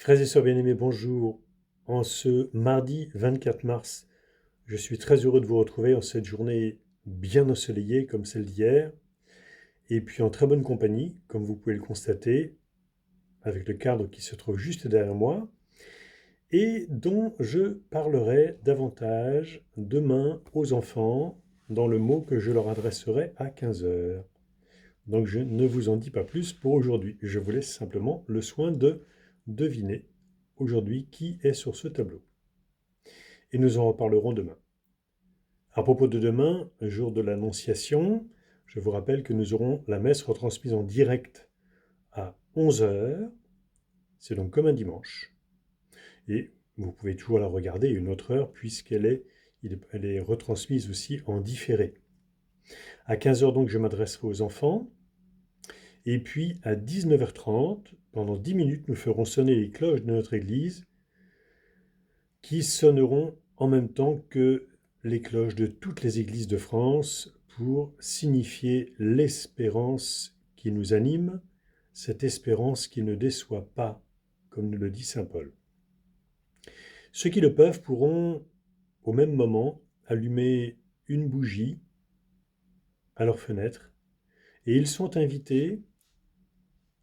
Frères et sœurs bien-aimés, bonjour. En ce mardi 24 mars, je suis très heureux de vous retrouver en cette journée bien ensoleillée comme celle d'hier, et puis en très bonne compagnie, comme vous pouvez le constater, avec le cadre qui se trouve juste derrière moi, et dont je parlerai davantage demain aux enfants dans le mot que je leur adresserai à 15 heures. Donc je ne vous en dis pas plus pour aujourd'hui. Je vous laisse simplement le soin de deviner aujourd'hui qui est sur ce tableau. Et nous en reparlerons demain. À propos de demain, jour de l'Annonciation, je vous rappelle que nous aurons la messe retransmise en direct à 11 heures. C'est donc comme un dimanche. Et vous pouvez toujours la regarder à une autre heure elle est retransmise aussi en différé. À 15 heures donc, je m'adresserai aux enfants. Et puis à 19h30, pendant 10 minutes, nous ferons sonner les cloches de notre église qui sonneront en même temps que les cloches de toutes les églises de France pour signifier l'espérance qui nous anime, cette espérance qui ne déçoit pas, comme nous le dit saint Paul. Ceux qui le peuvent pourront, au même moment, allumer une bougie à leur fenêtre et ils sont invités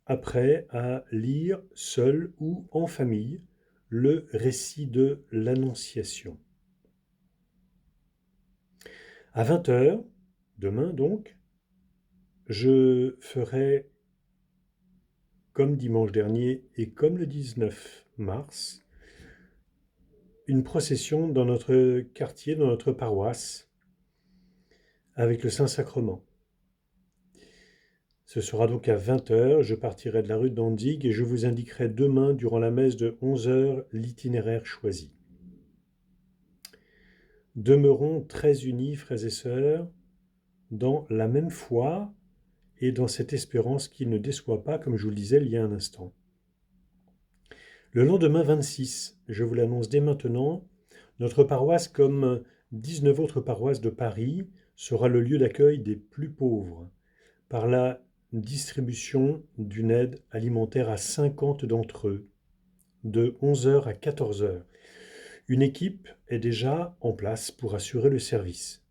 après à lire seul ou en famille le récit de l'Annonciation. À 20 heures, demain donc, je ferai, comme dimanche dernier et comme le 19 mars, une procession dans notre quartier, dans notre paroisse, avec le Saint-Sacrement. Ce sera donc à 20 heures, je partirai de la rue d'Andig et je vous indiquerai demain, durant la messe de 11 heures, l'itinéraire choisi. Demeurons très unis, frères et sœurs, dans la même foi et dans cette espérance qui ne déçoit pas, comme je vous le disais il y a un instant. Le lendemain 26, je vous l'annonce dès maintenant, notre paroisse, comme 19 autres paroisses de Paris, sera le lieu d'accueil des plus pauvres, par la distribution d'une aide alimentaire à 50 d'entre eux, de 11 heures à 14 heures. Une équipe est déjà en place pour assurer le service.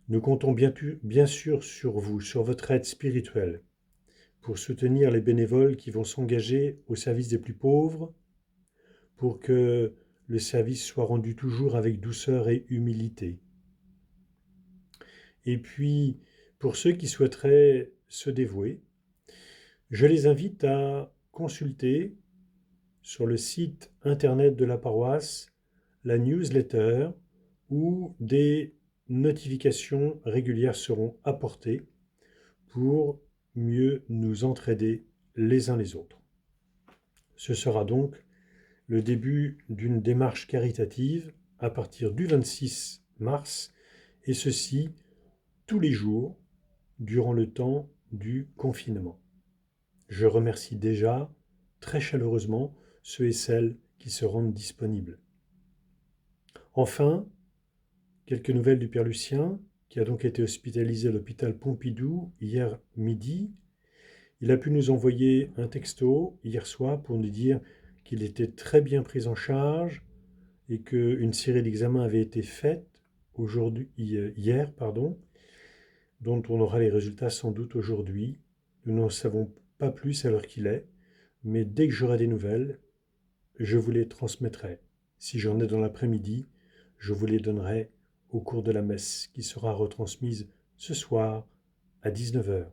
Nous comptons bien sûr sur vous, sur votre aide spirituelle, pour soutenir les bénévoles qui vont s'engager au service des plus pauvres, pour que le service soit rendu toujours avec douceur et humilité. Et puis, pour ceux qui souhaiteraient se dévouer, je les invite à consulter sur le site internet de la paroisse la newsletter où des notifications régulières seront apportées pour mieux nous entraider les uns les autres. Ce sera donc le début d'une démarche caritative à partir du 26 mars, et ceci tous les jours durant le temps du confinement. Je remercie déjà très chaleureusement ceux et celles qui se rendent disponibles. Enfin, quelques nouvelles du Père Lucien, qui a donc été hospitalisé à l'hôpital Pompidou hier midi. Il a pu nous envoyer un texto hier soir pour nous dire qu'il était très bien pris en charge et qu'une série d'examens avait été faite hier, dont on aura les résultats sans doute aujourd'hui. Nous n'en savons pas plus à l'heure qu'il est, mais dès que j'aurai des nouvelles, je vous les transmettrai. Si j'en ai dans l'après-midi, je vous les donnerai au cours de la messe qui sera retransmise ce soir à 19 heures.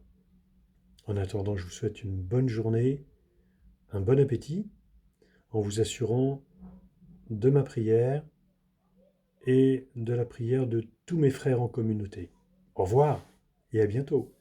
En attendant, je vous souhaite une bonne journée, un bon appétit, en vous assurant de ma prière et de la prière de tous mes frères en communauté. Au revoir et à bientôt.